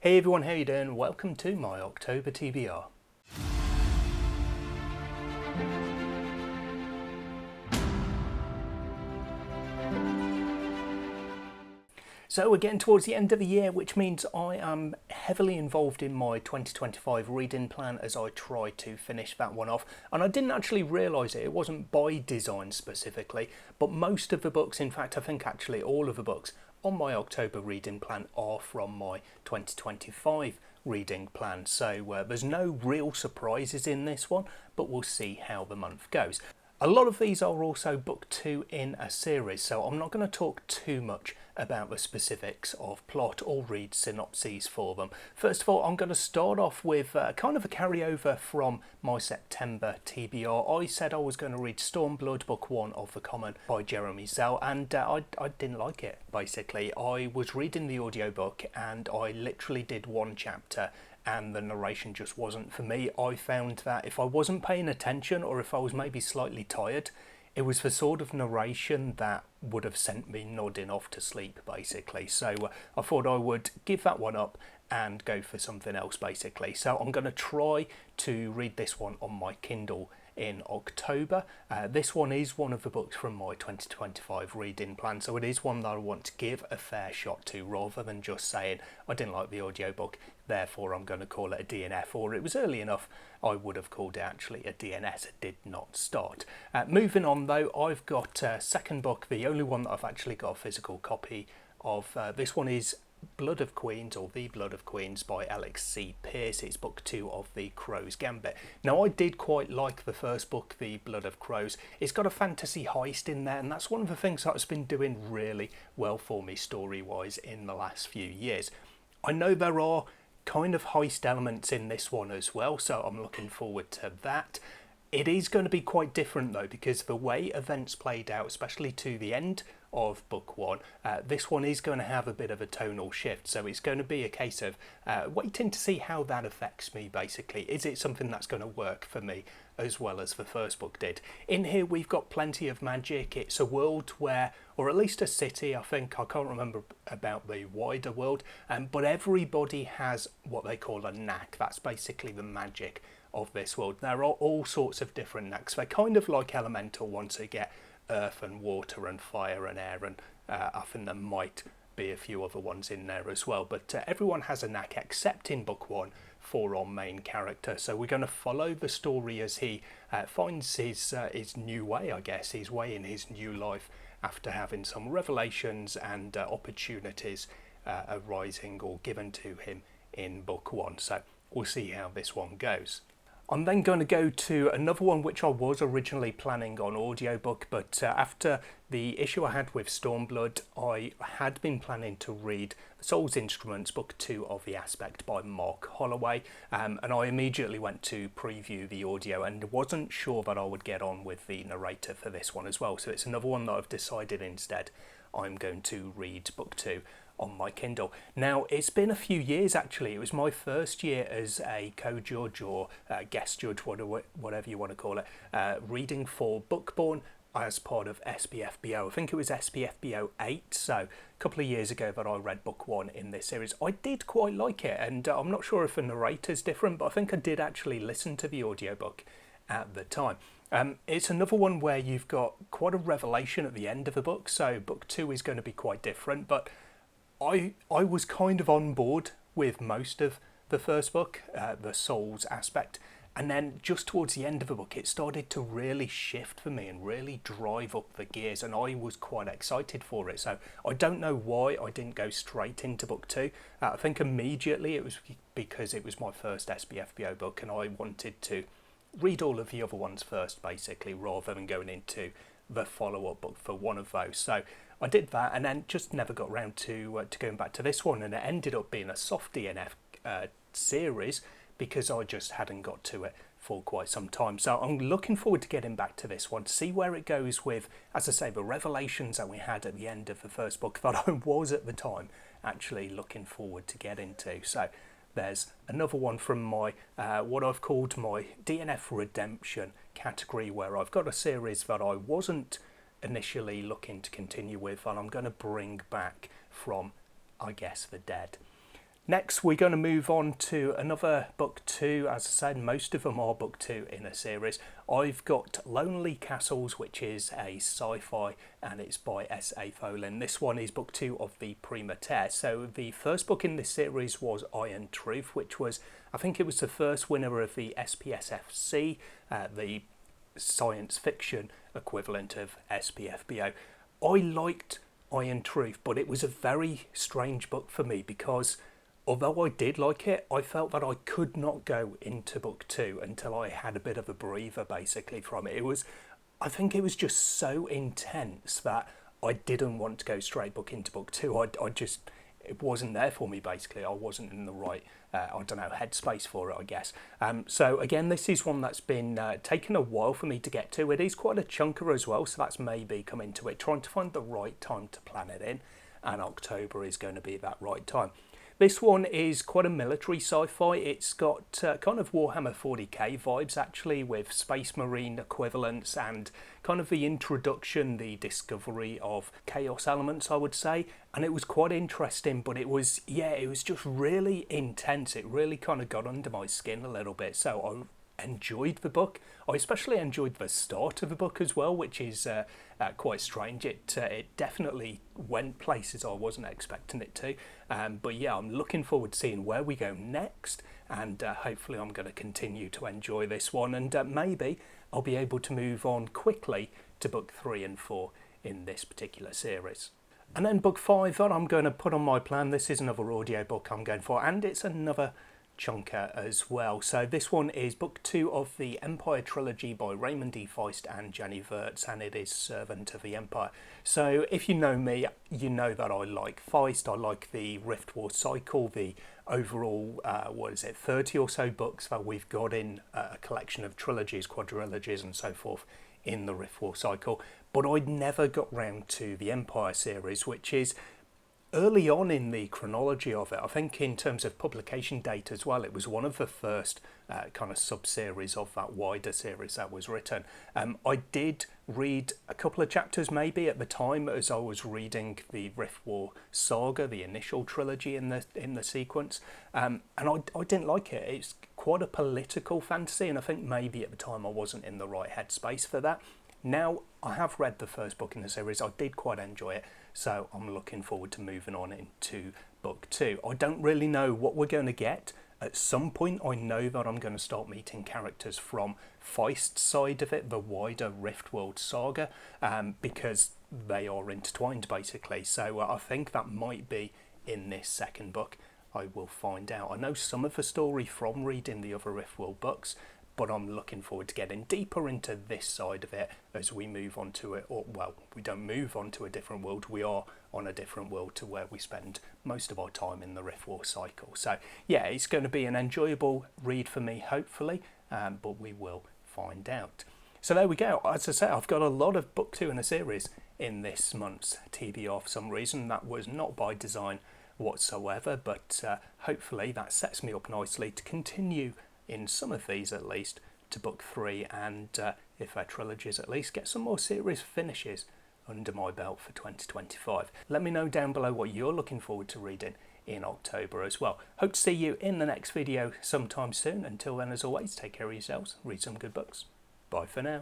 Hey everyone, how you doing? Welcome to my October TBR. So we're getting towards the end of the year, which means I am heavily involved in my 2025 reading plan as I try to finish that one off. And I didn't actually realise it wasn't by design specifically, but most of the books, in fact I think actually all of the books on my October reading plan are from my 2025 reading plan. So there's no real surprises in this one, but we'll see how the month goes. A lot of these are also book 2 in a series, so I'm not going to talk too much about the specifics of plot or read synopses for them. First of all, I'm going to start off with kind of a carryover from my September TBR. I said I was going to read Stormblood, book 1 of The Common by Jeremy Zell, and I didn't like it, basically. I was reading the audiobook and I literally did one chapter and the narration just wasn't for me. I found that if I wasn't paying attention or if I was maybe slightly tired, it was the sort of narration that would have sent me nodding off to sleep, basically. So I thought I would give that one up and go for something else, basically. So I'm going to try to read this one on my Kindle in October. This one is one of the books from my 2025 reading plan, so it is one that I want to give a fair shot to, rather than just saying I didn't like the audiobook, therefore I'm going to call it a DNF, or it was early enough I would have called it actually a DNS. It did not start. Moving on though, I've got a second book, the only one that I've actually got a physical copy of. This one is Blood of Queens, or The Blood of Queens by Alex C. Pearce. It's book 2 of The Crow's Gambit. Now I did quite like the first book, The Blood of Crows. It's got a fantasy heist in there, and that's one of the things that's been doing really well for me story-wise in the last few years. I know there are kind of heist elements in this one as well, so I'm looking forward to that. It is going to be quite different though, because the way events played out, especially to the end of book 1, this one is going to have a bit of a tonal shift, so it's going to be a case of waiting to see how that affects me, basically. Is it something that's going to work for me as well as the first book did? In here we've got plenty of magic. It's a world where, or at least a city, I think, I can't remember about the wider world, but everybody has what they call a knack. That's basically the magic of this world. There are all sorts of different knacks. They're kind of like elemental ones. They get earth and water and fire and air, and I think there might be a few other ones in there as well, but everyone has a knack except in book 1 for our main character. So we're going to follow the story as he finds his new way, I guess, his way in his new life after having some revelations and opportunities arising or given to him in book 1. So we'll see how this one goes. I'm then going to go to another one which I was originally planning on audiobook, but after the issue I had with Stormblood, I had been planning to read The Soul's Instruments, book 2 of The Aspect by Mark Holloway, and I immediately went to preview the audio and wasn't sure that I would get on with the narrator for this one as well, so it's another one that I've decided instead I'm going to read book 2 on my Kindle. Now, it's been a few years actually. It was my first year as a co-judge or guest judge, whatever you want to call it, reading for Bookborn as part of SPFBO. I think it was SPFBO 8, so a couple of years ago that I read book 1 in this series. I did quite like it, and I'm not sure if the narrator's different, but I think I did actually listen to the audiobook at the time. It's another one where you've got quite a revelation at the end of the book, so book 2 is going to be quite different, but I was kind of on board with most of the first book, the Soul's Aspect, and then just towards the end of the book it started to really shift for me and really drive up the gears, and I was quite excited for it. So I don't know why I didn't go straight into book 2. I think immediately it was because it was my first SPFBO book and I wanted to read all of the other ones first, basically, rather than going into the follow-up book for one of those. So I did that and then just never got around to going back to this one, and it ended up being a soft DNF series because I just hadn't got to it for quite some time. So I'm looking forward to getting back to this one to see where it goes with, as I say, the revelations that we had at the end of the first book that I was at the time actually looking forward to getting to. So there's another one from my what I've called my DNF redemption category, where I've got a series that I wasn't initially looking to continue with and I'm going to bring back from, I guess, the dead. Next, we're going to move on to another book two. As I said, most of them are book two in a series. I've got Lonely Castles, which is a sci-fi, and it's by S.A. Folin. This one is book two of the Prima Terre. So the first book in this series was Iron Truth, which was, I think it was the first winner of the SPSFC, the science fiction equivalent of SPFBO. I liked Iron Truth, but it was a very strange book for me because although I did like it, I felt that I could not go into book two until I had a bit of a breather basically from it. I think it was just so intense that I didn't want to go straight into book two. It wasn't there for me basically. I wasn't in the right, headspace for it, I guess. So again, this is one that's been taken a while for me to get to. It is quite a chunker as well, so that's maybe coming to it, trying to find the right time to plan it in, and October is going to be that right time. This one is quite a military sci-fi. It's got kind of Warhammer 40k vibes actually, with Space Marine equivalents and kind of the introduction, the discovery of chaos elements, I would say. And it was quite interesting, but it was just really intense. It really kind of got under my skin a little bit. So I enjoyed the book. I especially enjoyed the start of the book as well, which is quite strange. It definitely went places I wasn't expecting it to. But yeah, I'm looking forward to seeing where we go next, and hopefully I'm going to continue to enjoy this one, and maybe I'll be able to move on quickly to book 3 and 4 in this particular series. And then book 5 that I'm going to put on my plan. This is another audio book I'm going for, and it's another chunker as well. So this one is book 2 of the Empire trilogy by Raymond D. Feist and Jenny Wirtz, and it is Servant of the Empire. So if you know me, you know that I like Feist. I like the Rift War cycle, the overall 30 or so books that we've got in a collection of trilogies, quadrilogies and so forth in the Rift War cycle. But I'd never got round to the Empire series, which is early on in the chronology of it. I think in terms of publication date as well, it was one of the first kind of sub-series of that wider series that was written. I did read a couple of chapters maybe at the time as I was reading the Rift War saga, the initial trilogy in the sequence, and I didn't like it. It's quite a political fantasy, and I think maybe at the time I wasn't in the right headspace for that. Now, I have read the first book in the series. I did quite enjoy it, so I'm looking forward to moving on into book 2. I don't really know what we're going to get. At some point, I know that I'm going to start meeting characters from Feist's side of it, the wider Riftworld saga, because they are intertwined, basically. So I think that might be in this second book. I will find out. I know some of the story from reading the other Riftworld books, but I'm looking forward to getting deeper into this side of it as we move on to it. Or, well, we don't move on to a different world. We are on a different world to where we spend most of our time in the Rift War cycle. So, yeah, it's going to be an enjoyable read for me, hopefully, but we will find out. So there we go. As I say, I've got a lot of book 2 in a series in this month's TBR for some reason. That was not by design whatsoever, but hopefully that sets me up nicely to continue in some of these at least to book 3, and if they're trilogies at least, get some more series finishes under my belt for 2025. Let me know down below what you're looking forward to reading in October as well. Hope to see you in the next video sometime soon. Until then, as always, take care of yourselves, read some good books. Bye for now.